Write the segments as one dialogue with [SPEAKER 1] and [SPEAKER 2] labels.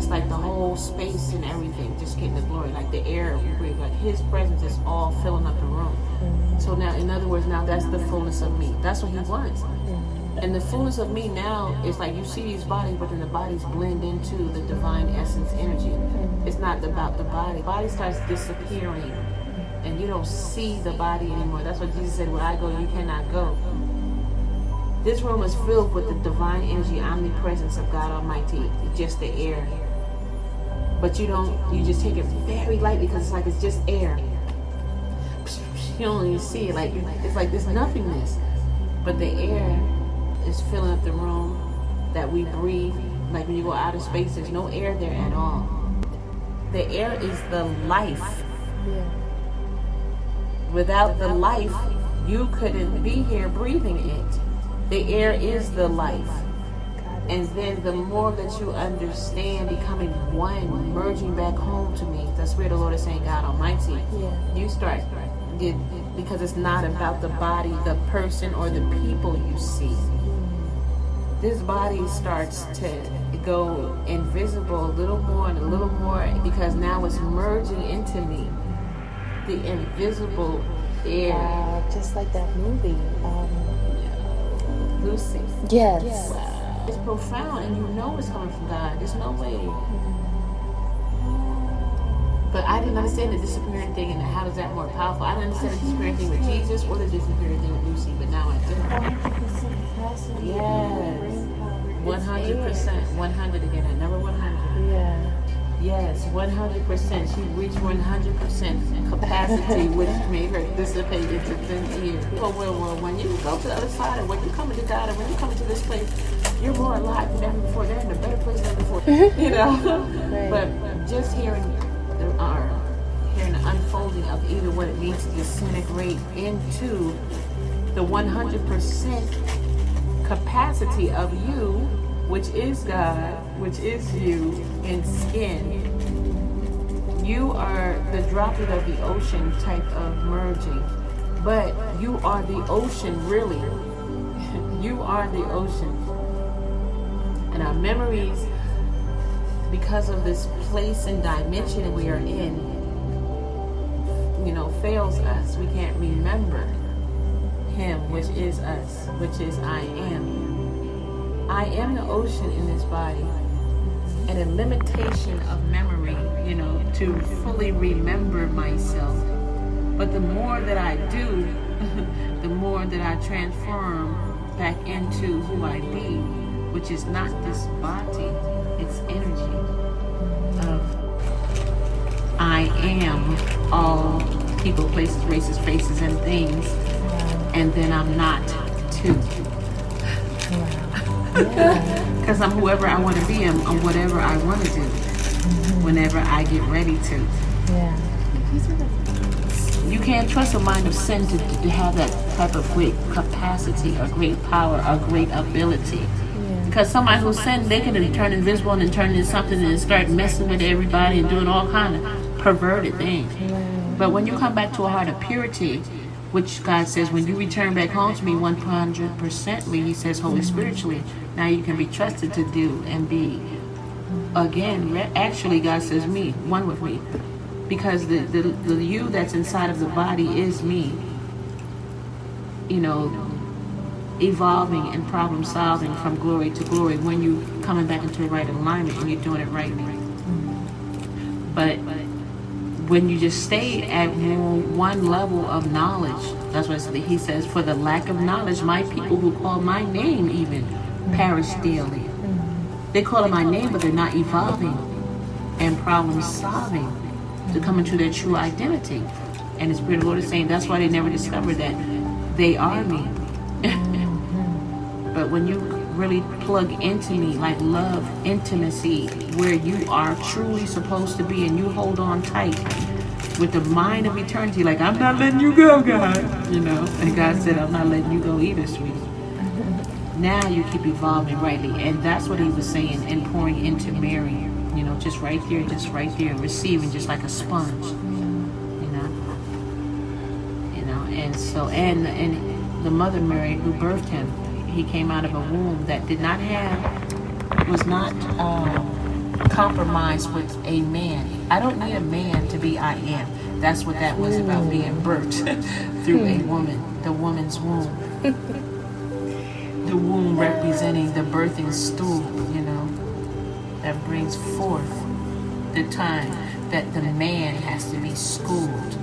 [SPEAKER 1] that's like the whole space and everything, just getting the glory, like the air we breathe, like his presence is all filling up the room. So now, in other words, now that's the fullness of me. That's what he wants. And the fullness of me now is like you see these bodies, but then the bodies blend into the divine essence energy. It's not about the body. The body starts disappearing and you don't see the body anymore. That's what Jesus said, where I go, you cannot go. This room is filled with the divine energy, omnipresence of God Almighty, just the air. But you just take it very lightly because it's like it's just air. You don't even see it, like it's like this nothingness. But the air is filling up the room that we breathe. Like when you go out of space, there's no air there at all. The air is the life.
[SPEAKER 2] Yeah.
[SPEAKER 1] Without the life, you couldn't be here breathing it. The air is the life. And then the more that you understand, becoming one, merging back home to me, the Spirit of the Lord is saying, God Almighty, you start, because it's not about the body, the person, or the people you see. This body starts to go invisible a little more and a little more, because now it's merging into me. The invisible air.
[SPEAKER 2] Just like that movie.
[SPEAKER 1] Lucy.
[SPEAKER 2] Yes.
[SPEAKER 1] Wow. It's profound, and you know it's coming from God. There's no way. But I didn't understand the disappearing thing, and how is that more powerful? I didn't understand the disappearing thing with Jesus or the disappearing thing with Lucy, but now I do.
[SPEAKER 2] 100% capacity.
[SPEAKER 1] Yes. 100%. 100 again. At number 100.
[SPEAKER 2] Yeah.
[SPEAKER 1] Yes, 100%. She reached 100% capacity, which made her dissipate into thin air. Well, when you go to the other side, and when you come into God, and when you come into this place, you're more alive than ever before. They're in a better place than before. You know?
[SPEAKER 2] Right.
[SPEAKER 1] But just hearing the unfolding of either what it means to disintegrate into the 100% capacity of you, which is God, which is you in skin. You are the droplet of the ocean type of merging, but you are the ocean, really. You are the ocean. And our memories, because of this place and dimension we are in, fails us. We can't remember Him, which is us, which is I am. I am the ocean in this body, and a limitation of memory, to fully remember myself. But the more that I do, the more that I transform back into who I be, which is not this body, it's energy of I am all people, places, races, faces, and things, and then I'm not too. Because I'm whoever I want to be, I'm whatever I want to do, whenever I get ready to.
[SPEAKER 2] Yeah.
[SPEAKER 1] You can't trust a mind of sin to have that type of great capacity, or great power, or great ability. Because somebody who sinned, they can turn invisible and turn into something and start messing with everybody and doing all kind of perverted things. But when you come back to a heart of purity, which God says, when you return back home to me 100%, He says, Holy Spiritually, now you can be trusted to do and be. Again, actually, God says, me, one with me. Because the you that's inside of the body is me. Evolving and problem solving from glory to glory when you coming back into the right alignment and you're doing it right. But when you just stay at one level of knowledge, that's what He says, for the lack of knowledge, my people who call my name even perish daily. They call my name, but they're not evolving and problem solving to come into their true identity. And the Spirit of the Lord is saying that's why they never discovered that they are me. But when you really plug into me, like love, intimacy, where you are truly supposed to be, and you hold on tight with the mind of eternity, like, I'm not letting you go, God. And God said, I'm not letting you go either, sweetie. Now you keep evolving rightly. And that's what He was saying and pouring into Mary, just right there, receiving just like a sponge, and so, and the mother Mary who birthed Him, He came out of a womb that was not compromise with a man. I don't need a man to be I am. That's what that was about, being birthed through a woman, the woman's womb. The womb representing the birthing stool, that brings forth the time that the man has to be schooled.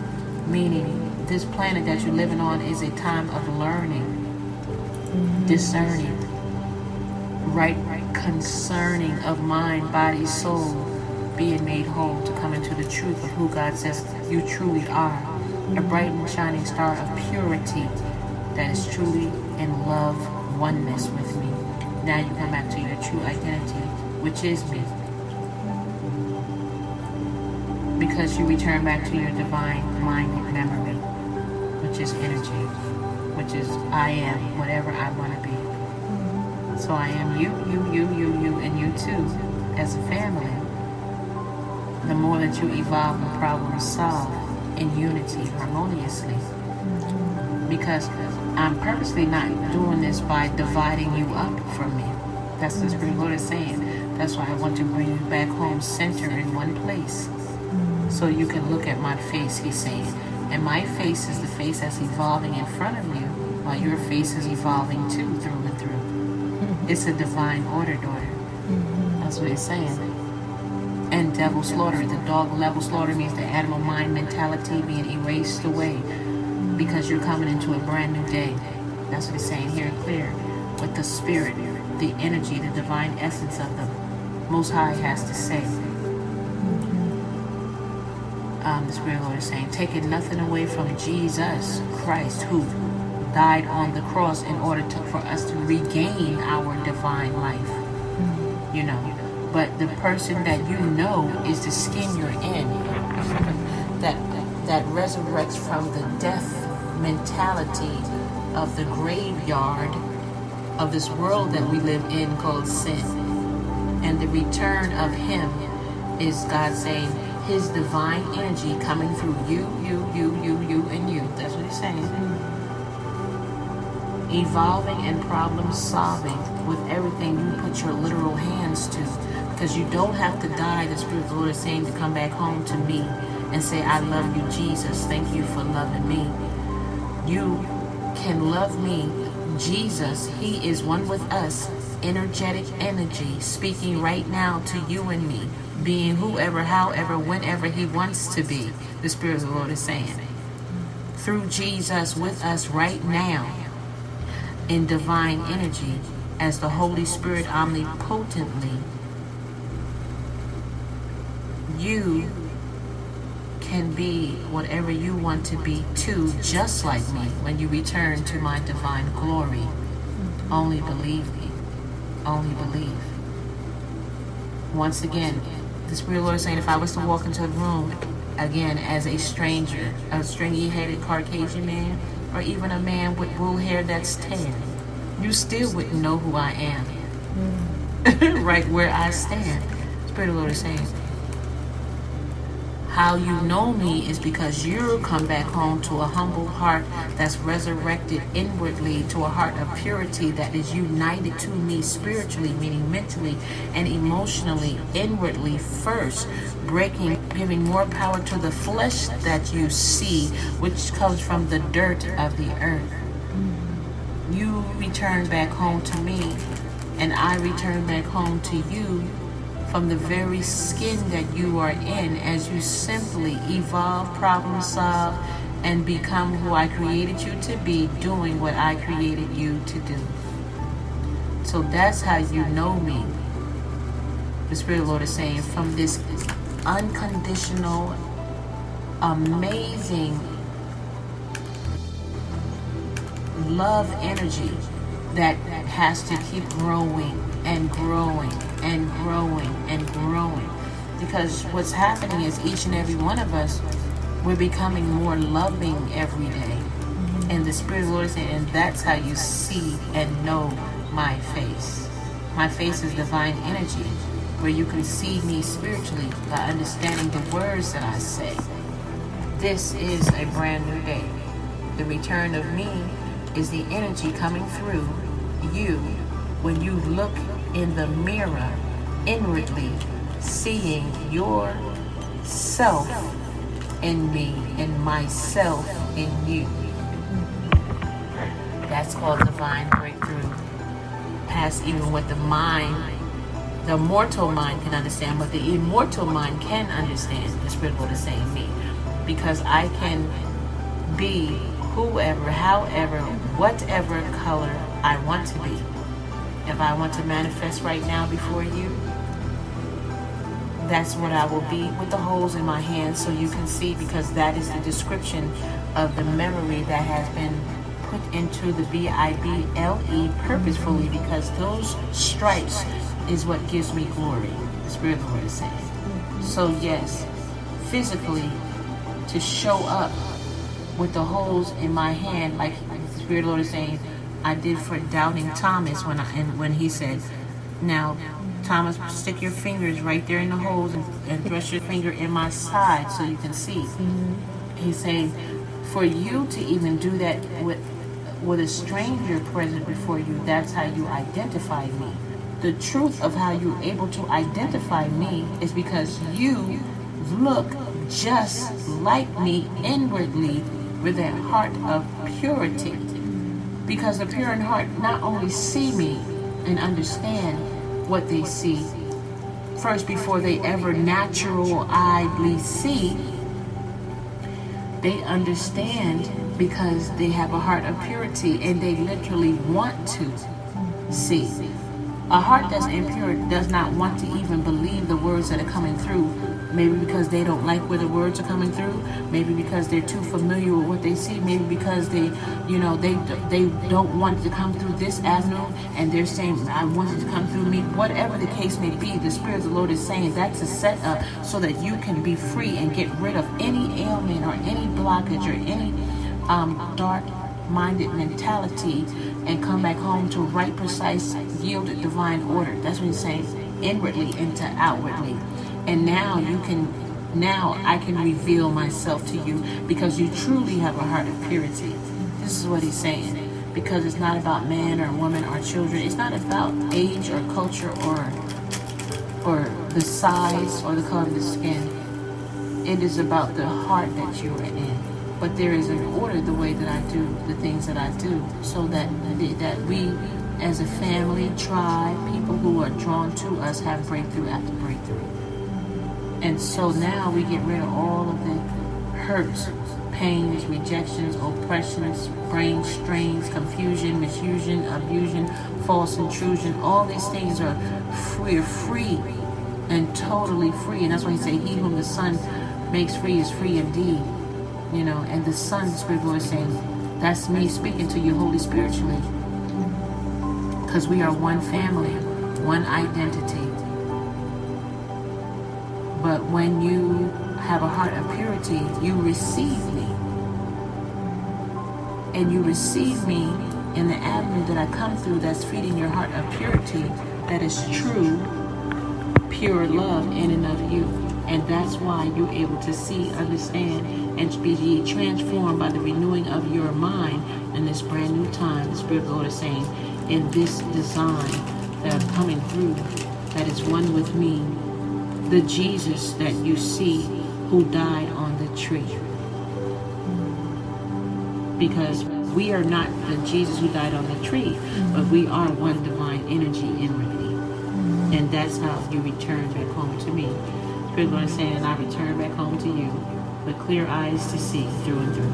[SPEAKER 1] Meaning, this planet that you're living on is a time of learning, discerning, right concerning of mind, body, soul, being made whole to come into the truth of who God says you truly are. A bright and shining star of purity that is truly in love, oneness with me. Now you come back to your true identity, which is me. Because you return back to your divine mind memory, which is energy, which is I am whatever I want to be. So I am you, and you too, as a family. The more that you evolve and problem solve in unity, harmoniously. Because I'm purposely not doing this by dividing you up from me. That's what the Spirit Lord is saying. That's why I want to bring you back home, center in one place. So you can look at my face, he's saying. And my face is the face that's evolving in front of you, while your face is evolving too, through and through. It's a divine order, daughter. That's what he's saying. And devil slaughter, the dog level slaughter means the animal mind mentality being erased away, because you're coming into a brand new day. That's what he's saying here clear. With the spirit, the energy, the divine essence of the Most High has to say. The Spirit Lord is saying, taking nothing away from Jesus Christ, who died on the cross in order for us to regain our divine life. But the person that is the skin you're in, that resurrects from the death mentality of the graveyard of this world that we live in called sin. And the return of him is God saying his divine energy coming through you, and you. That's what he's saying. Evolving and problem solving with everything you put your literal hands to. Because you don't have to die, the Spirit of the Lord is saying, to come back home to me and say, I love you, Jesus. Thank you for loving me. You can love me, Jesus. He is one with us. Energetic energy speaking right now to you and me. Being whoever, however, whenever he wants to be. The Spirit of the Lord is saying. Through Jesus with us right now. In divine energy. As the Holy Spirit omnipotently. You can be whatever you want to be too, just like me, when you return to my divine glory. Only believe me. Only believe. Once again, the Spirit of the Lord is saying, if I was to walk into a room, again, as a stranger, a stringy-headed Caucasian man, or even a man with wool hair that's tan, you still wouldn't know who I am. Right where I stand. The Spirit of the Lord is saying, how you know me is because you come back home to a humble heart that's resurrected inwardly, to a heart of purity that is united to me spiritually, meaning mentally and emotionally, inwardly first, breaking, giving more power to the flesh that you see, which comes from the dirt of the earth. You return back home to me, and I return back home to you, from the very skin that you are in, as you simply evolve, problem solve, and become who I created you to be, doing what I created you to do. So that's how you know me. The Spirit of the Lord is saying, from this unconditional, amazing love energy that has to keep growing and growing and growing and growing. Because what's happening is each and every one of us, we're becoming more loving every day. And the Spirit of the Lord is saying, and that's how you see and know my face. My face is divine energy, where you can see me spiritually by understanding the words that I say. This is a brand new day. The return of me is the energy coming through you when you look in the mirror inwardly seeing yourself in me and myself in you. That's called divine breakthrough. Past even what the mortal mind can understand, but the immortal mind can understand, the Spirit of the Lord is saying me. Because I can be whoever, however, whatever color I want to be. If I want to manifest right now before you, that's what I will be, with the holes in my hands, so you can see, because that is the description of the memory that has been put into the Bible purposefully, because those stripes is what gives me glory, the Spirit of the Lord is saying. So yes, physically, to show up with the holes in my hand, like the Spirit of the Lord is saying, I did for doubting Thomas when he said, now Thomas, stick your fingers right there in the holes and thrust your finger in my side so you can see. He's saying, for you to even do that with a stranger present before you, that's how you identify me. The truth of how you're able to identify me is because you look just like me inwardly with that heart of purity. Because the pure in heart not only see me and understand what they see first before they ever natural-eyedly see, they understand because they have a heart of purity and they literally want to see. A heart that's impure does not want to even believe the words that are coming through. Maybe because they don't like where the words are coming through. Maybe because they're too familiar with what they see. Maybe because they don't want to come through this avenue, and they're saying, I want it to come through me. Whatever the case may be, the Spirit of the Lord is saying that's a setup so that you can be free and get rid of any ailment or any blockage or any dark-minded mentality, and come back home to right, precise, yielded divine order. That's what he's saying, inwardly into outwardly. And now I can reveal myself to you because you truly have a heart of purity. This is what he's saying. Because it's not about man or woman or children. It's not about age or culture or the size or the color of the skin. It is about the heart that you are in. But there is an order the way that I do the things that I do, so that we as a family, tribe, people who are drawn to us have breakthrough after breakthrough. And so now we get rid of all of the hurts, pains, rejections, oppressions, brain strains, confusion, misuse, abuse, false intrusion. All these things are free and totally free. And that's why he said, he whom the Son makes free is free indeed. And the Son, the Spirit of the Lord is saying, that's me speaking to you, Holy Spiritually. Because we are one family, one identity. But when you have a heart of purity, you receive me. And you receive me in the avenue that I come through that's feeding your heart of purity, that is true, pure love in and of you. And that's why you're able to see, understand, and be transformed by the renewing of your mind in this brand new time. The Spirit of the Lord is saying, in this design that I'm coming through, that is one with me, the Jesus that you see who died on the tree. Because we are not the Jesus who died on the tree, but we are one divine energy inwardly. And that's how you return back home to me. Spirit of the Lord is saying, and I return back home to you with clear eyes to see through and through.